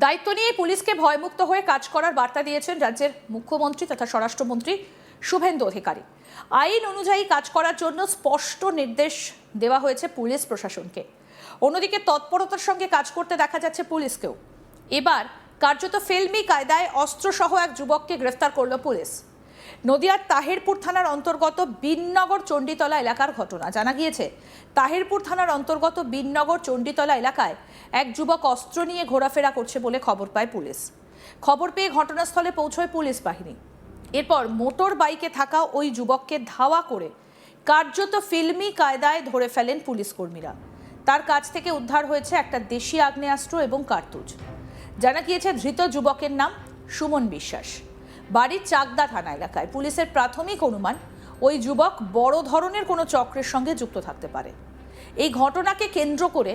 দায়িত্ব নিয়ে পুলিশকে ভয়মুক্ত হয়ে কাজ করার বার্তা দিয়েছেন রাজ্যের মুখ্যমন্ত্রী তথা স্বরাষ্ট্রমন্ত্রী শুভেন্দু অধিকারী। আইন অনুযায়ী কাজ করার জন্য স্পষ্ট নির্দেশ দেওয়া হয়েছে পুলিশ প্রশাসনকে। অন্যদিকে তৎপরতার সঙ্গে কাজ করতে দেখা যাচ্ছে পুলিশকেও। এবার কার্যত ফিল্মি কায়দায় অস্ত্রসহ এক যুবককে গ্রেফতার করল পুলিশ। নদিয়ার তাহিরপুর থানার অন্তর্গত বিননগর চণ্ডীতলা এলাকার ঘটনা। জানা গিয়েছে তাহিরপুর থানার অন্তর্গত বিননগর চণ্ডীতলা এলাকায় এক যুবক অস্ত্র নিয়ে ঘোরাফেরা করছে বলে খবর পায় পুলিশ। খবর পেয়ে ঘটনাস্থলে পৌঁছয় পুলিশ বাহিনী। এরপর মোটর বাইকে থাকা ওই যুবককে ধাওয়া করে কার্যত ফিল্মি কায়দায় ধরে ফেলেন পুলিশ কর্মীরা। তার কাছ থেকে উদ্ধার হয়েছে একটা দেশি আগ্নেয়াস্ত্র এবং কার্তুজ। জানা গিয়েছে ধৃত যুবকের নাম সুমন বিশ্বাস, বাড়ি চাকদা থানা এলাকায়। পুলিশের প্রাথমিক অনুমান ওই যুবক বড় ধরনের কোনো চক্রের সঙ্গে যুক্ত থাকতে পারে। এই ঘটনাকে কেন্দ্র করে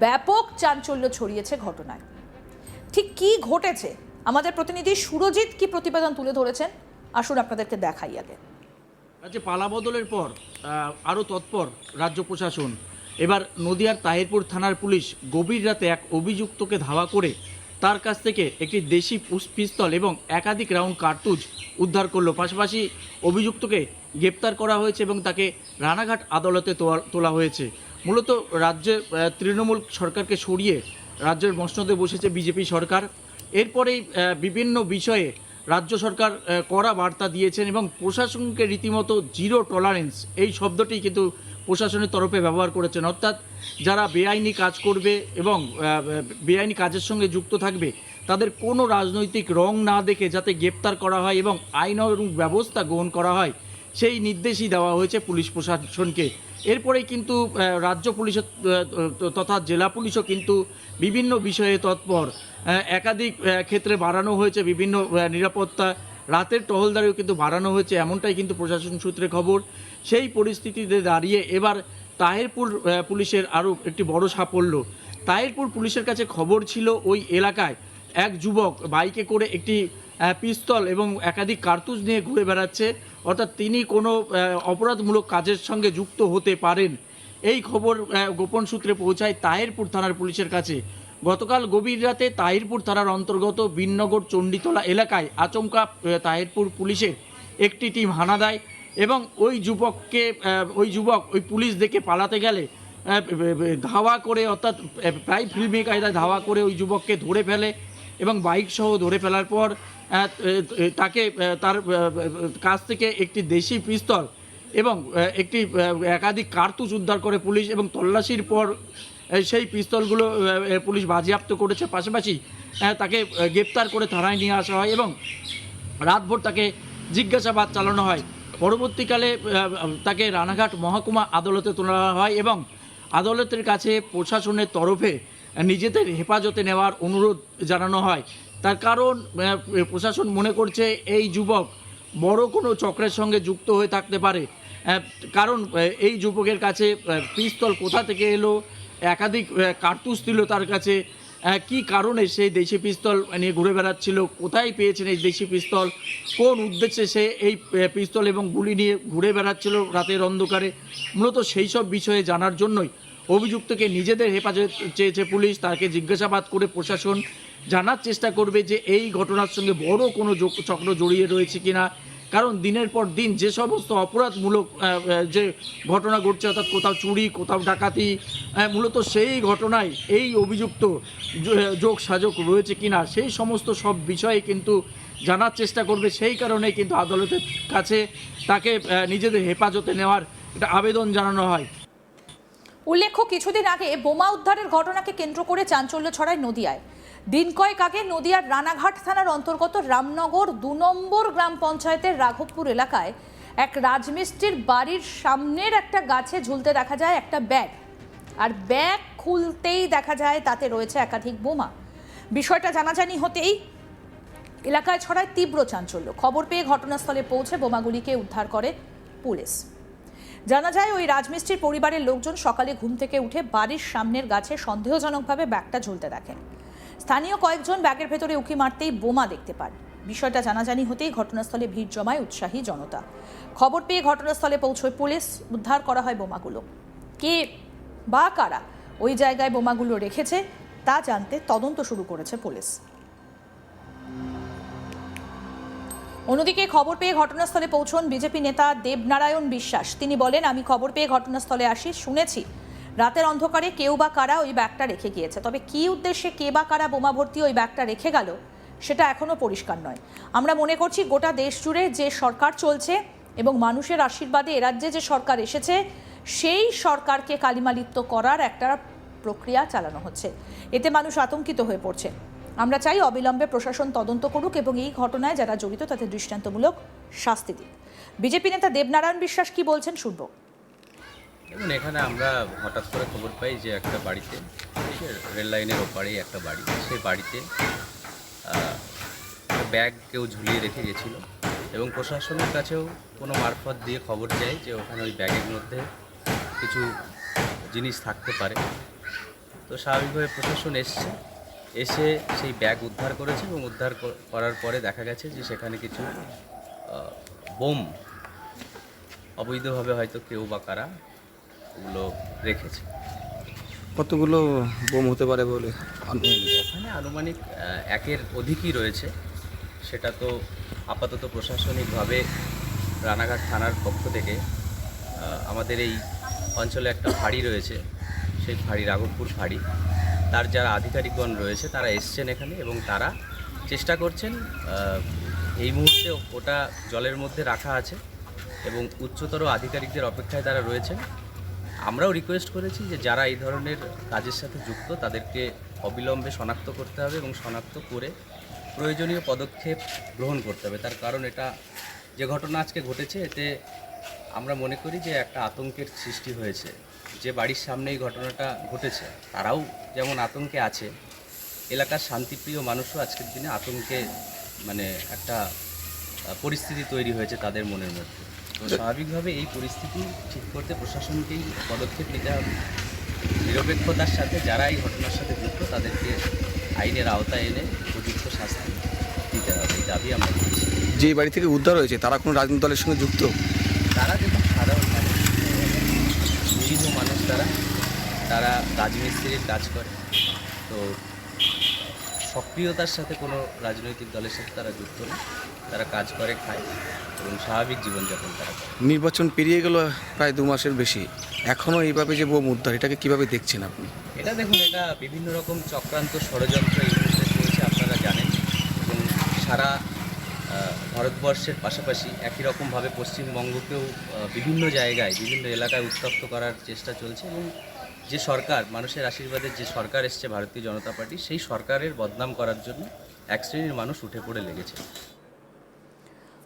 ব্যাপক চাঞ্চল্য ছড়িয়েছে ঘটনায়। ঠিক কি ঘটেছে আমাদের প্রতিনিধি সুরজিৎ কি প্রতিবেদন তুলে ধরেছেন, আসুন আপনাদেরকে দেখাই। আগে রাজ্যে পালাবদলের পর আরও তৎপর রাজ্য প্রশাসন। এবার নদিয়ার তাহিরপুর থানার পুলিশ গভীর রাতে এক অভিযুক্তকে ধাওয়া করে তার কাছ থেকে একটি দেশি পিস্তল এবং একাধিক রাউন্ড কার্তুজ উদ্ধার করলো। পাশাপাশি অভিযুক্তকে গ্রেপ্তার করা হয়েছে এবং তাকে রানাঘাট আদালতে তোলা হয়েছে। মূলত রাজ্যের তৃণমূল সরকারকে সরিয়ে রাজ্যের মসনদে বসেছে বিজেপি সরকার। এরপরেই বিভিন্ন বিষয়ে রাজ্য সরকার কড়া বার্তা দিয়েছেন এবং প্রশাসনকে রীতিমতো জিরো টলারেন্স এই শব্দটি কিন্তু প্রশাসনের তরফে ব্যবহার করেছেন। অর্থাৎ যারা বেআইনি কাজ করবে এবং বেআইনি কাজের সঙ্গে যুক্ত থাকবে তাদের কোনো রাজনৈতিক রং না দেখে যাতে গ্রেপ্তার করা হয় এবং আইন এবং ব্যবস্থা গ্রহণ করা হয় সেই নির্দেশই দেওয়া হয়েছে পুলিশ প্রশাসনকে। এরপরেই কিন্তু রাজ্য পুলিশ তথা জেলা পুলিশও কিন্তু বিভিন্ন বিষয়ে তৎপর। একাধিক ক্ষেত্রে বাড়ানো হয়েছে বিভিন্ন নিরাপত্তা, রাতের টহলদারিও কিন্তু বাড়ানো হয়েছে, এমনটাই কিন্তু প্রশাসন সূত্রে খবর। সেই পরিস্থিতিতে দাঁড়িয়ে এবার তাহিরপুর পুলিশের আরও একটি বড় সাফল্য। তাহিরপুর পুলিশের কাছে খবর ছিল ওই এলাকায় এক যুবক বাইকে করে একটি পিস্তল এবং একাধিক কার্তুজ নিয়ে ঘুরে বেড়াচ্ছে, অর্থাৎ তিনি কোনো অপরাধমূলক কাজের সঙ্গে যুক্ত হতে পারেন। এই খবর গোপন সূত্রে পৌঁছায় তাহিরপুর থানার পুলিশের কাছে। গতকাল গভীর রাতে তাহিরপুর থানার অন্তর্গত বিননগর চণ্ডীতলা এলাকায় আচমকা তাহিরপুর পুলিশের একটি টিম হানা দেয় এবং ওই যুবক ওই পুলিশ দেখে পালাতে গেলে ধাওয়া করে, অর্থাৎ প্রায় ফিল্মি কায়দায় ধাওয়া করে ওই যুবককে ধরে ফেলে এবং বাইক সহ ধরে ফেলার পর তাকে তার কাছ থেকে একটি দেশি পিস্তল এবং একটি একাধিক কার্তুজ উদ্ধার করে পুলিশ এবং তল্লাশির পর সেই পিস্তলগুলো পুলিশ বাজেয়াপ্ত করেছে। পাশাপাশি তাকে গ্রেপ্তার করে থানায় নিয়ে আসা হয় এবং রাতভর তাকে জিজ্ঞাসাবাদ চালানো হয়। পরবর্তীকালে তাকে রানাঘাট মহকুমা আদালতে তোলা হয় এবং আদালতের কাছে প্রশাসনের তরফে নিজেদের হেফাজতে নেওয়ার অনুরোধ জানানো হয়। তার কারণ প্রশাসন মনে করছে এই যুবক বড় কোনো চক্রের সঙ্গে যুক্ত হয়ে থাকতে পারে। কারণ এই যুবকের কাছে পিস্তল কোথা থেকে এলো, একাধিক কার্তুজ ছিল তার কাছে, কি কারণে সেই দেশি পিস্তল নিয়ে ঘুরে বেড়াচ্ছিল, কোথায় পেয়েছেন এই দেশি পিস্তল, কোন উদ্দেশ্যে সে এই পিস্তল এবং গুলি নিয়ে ঘুরে বেড়াচ্ছিল রাতের অন্ধকারে। মূলত সেই সব বিষয়ে জানার জন্যই অভিযুক্তকে নিজেদের হেফাজত চেয়েছে পুলিশ। তাকে জিজ্ঞাসাবাদ করে প্রশাসন জানার চেষ্টা করবে যে এই ঘটনার সঙ্গে বড় কোনো চক্র জড়িয়ে রয়েছে কিনা। কারণ দিনের পর দিন যে সমস্ত অপরাধমূলক যে ঘটনা ঘটছে, অর্থাৎ কোথাও চুরি, কোথাও ডাকাতি, মূলত সেই ঘটনায় এই অভিযুক্ত যোগ সাজক রয়েছে কিনা সেই সমস্ত সব বিষয়ে কিন্তু জানার চেষ্টা করবে। সেই কারণে কিন্তু আদালতের কাছে তাকে নিজেদের হেফাজতে নেওয়ার একটা আবেদন জানানো হয়। উল্লেখ্য, কিছুদিন আগে বোমা উদ্ধারের ঘটনাকে কেন্দ্র করে চাঞ্চল্য ছড়ায় নদিয়ায়। দিন কয়েক আগে নদিয়ার রানাঘাট থানার অন্তর্গত রামনগর ২ নম্বর গ্রাম পঞ্চায়েতের রাঘবপুর এলাকায় এক রাজমিস্ত্রির বাড়ির সামনের একটা গাছে ঝুলতে দেখা যায় একটা ব্যাগ, আর ব্যাগ খুলতেই দেখা যায় তাতে রয়েছে একাধিক বোমা। বিষয়টা জানাজানি হতেই এলাকায় ছড়ায় তীব্র চাঞ্চল্য। খবর পেয়ে ঘটনাস্থলে পৌঁছে বোমাগুলিকে উদ্ধার করে পুলিশ। জানা যায় ওই রাজমিস্ত্রির পরিবারের লোকজন সকালে ঘুম থেকে উঠে বাড়ির সামনের গাছে সন্দেহজনকভাবে ব্যাগটা ঝুলতে দেখেন। স্থানীয় কয়েকজন ব্যাগের ভেতরে উঁকি মারতেই বোমা দেখতে পান। বিষয়টা জানাজানি হতেই ঘটনাস্থলে ভিড় জমায় উৎসাহী জনতা। খবর পেয়ে ঘটনাস্থলে পৌঁছয় পুলিশ, উদ্ধার করা হয় বোমাগুলো। কে বা কারা ওই জায়গায় বোমাগুলো রেখেছে তা জানতে তদন্ত শুরু করেছে পুলিশ। অন্যদিকে খবর পেয়ে ঘটনাস্থলে পৌঁছন বিজেপি নেতা দেবনারায়ণ বিশ্বাস। তিনি বলেন, আমি খবর পেয়ে ঘটনাস্থলে আসি, শুনেছি রাতের অন্ধকারে কেউ বা কারা ওই ব্যাগটা রেখে গিয়েছে। তবে কী উদ্দেশ্যে কে বা কারা বোমা ভর্তি ওই ব্যাগটা রেখে গেল সেটা এখনও পরিষ্কার নয়। আমরা মনে করছি গোটা দেশ জুড়ে যে সরকার চলছে এবং মানুষের আশীর্বাদে এ রাজ্যে যে সরকার এসেছে সেই সরকারকে কালিমালিপ্ত করার একটা প্রক্রিয়া চালানো হচ্ছে। এতে মানুষ আতঙ্কিত হয়ে পড়ছে। আমরা চাই অবিলম্বে প্রশাসন তদন্ত করুক এবং এই ঘটনায় যারা জড়িত তাদের দৃষ্টান্তমূলক শাস্তি দিক। বিজেপি নেতা দেবনারায়ণ বিশ্বাস কি বলছেন শুনবো। দেখুন, এখানে আমরা হঠাৎ করে খবর পাই যে একটা বাড়িতে, রেল লাইনের ওপারেই একটা বাড়ি, সেই বাড়িতে একটা ব্যাগ কেউ ঝুলিয়ে রেখে গেছিলো এবং প্রশাসনের কাছেও কোনো মারফত দিয়ে খবর যায় যে ওখানে ওই ব্যাগের মধ্যে কিছু জিনিস থাকতে পারে। তো স্বাভাবিকভাবে প্রশাসন এসে সেই ব্যাগ উদ্ধার করেছে এবং উদ্ধার করার পরে দেখা গেছে যে সেখানে কিছু বোম অবৈধভাবে হয়তো কেউ বা কারা ওগুলো রেখেছে। কতগুলো বোম হতে পারে বলে ওখানে আনুমানিক একের অধিকই রয়েছে। সেটা তো আপাতত প্রশাসনিকভাবে রানাঘাট থানার পক্ষ থেকে আমাদের এই অঞ্চলে একটা ফাঁড়ি রয়েছে, সেই ফাঁড়ি রাঘবপুর ফাঁড়ি, তার যারা আধিকারিকগণ রয়েছে তারা এসছেন এখানে এবং তারা চেষ্টা করছেন। এই মুহূর্তে ওটা জলের মধ্যে রাখা আছে এবং উচ্চতর আধিকারিকদের অপেক্ষায় তারা রয়েছেন। আমরাও রিকোয়েস্ট করেছি যে যারা এই ধরনের কাজের সাথে যুক্ত তাদেরকে অবিলম্বে শনাক্ত করতে হবে এবং শনাক্ত করে প্রয়োজনীয় পদক্ষেপ গ্রহণ করতে হবে। তার কারণ এটা যে ঘটনা আজকে ঘটেছে, এতে আমরা মনে করি যে একটা আতঙ্কের সৃষ্টি হয়েছে। যে বাড়ির সামনে এই ঘটনাটা ঘটেছে তারাও যেমন আতঙ্কে আছে, এলাকার শান্তিপ্রিয় মানুষও আজকের দিনে আতঙ্কে একটা পরিস্থিতি তৈরি হয়েছে তাদের মনের মধ্যে। তো স্বাভাবিকভাবে এই পরিস্থিতি ঠিক করতে প্রশাসনকেই পদক্ষেপ নিতে হবে। নিরপেক্ষতার সাথে যারা এই ঘটনার সাথে যুক্ত তাদেরকে আইনের আওতায় এনে উপযুক্ত শাস্তি দিতে হবে, এই দাবি আমরা করছি। যে বাড়ি থেকে উদ্ধার হয়েছে তারা কোনো রাজনৈতিক দলের সঙ্গে যুক্ত? তারা দেখুন সাধারণ মানুষ, নিরীহ মানুষ, তারা রাজমিস্ত্রির কাজ করে। তো সক্রিয়তার সাথে কোনো রাজনৈতিক দলের সাথে তারা যুক্ত না, তারা কাজ করে, খায় এবং স্বাভাবিক জীবনযাপন তারা করে। নির্বাচন পেরিয়ে গেল প্রায় 2 মাসের বেশি, এখনও এইভাবে যে বোম উদ্ধার, এটাকে কিভাবে দেখছেন আপনি? এটা দেখুন, এটা বিভিন্ন রকম চক্রান্ত ষড়যন্ত্র এই মুহূর্তে চলছে, আপনারা জানেন। এবং সারা ভারতবর্ষের পাশাপাশি একই রকমভাবে পশ্চিমবঙ্গকেও বিভিন্ন জায়গায় বিভিন্ন এলাকায় উত্তপ্ত করার চেষ্টা চলছে এবং যে সরকার, মানুষের আশীর্বাদের যে সরকার এসছে ভারতীয় জনতা পার্টি, সেই সরকারের বদনাম করার জন্য এক শ্রেণীর মানুষ উঠে পড়ে লেগেছে।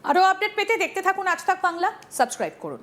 আরও আপডেট পেতে দেখতে থাকুন আজ তাক বাংলা, সাবস্ক্রাইব করুন।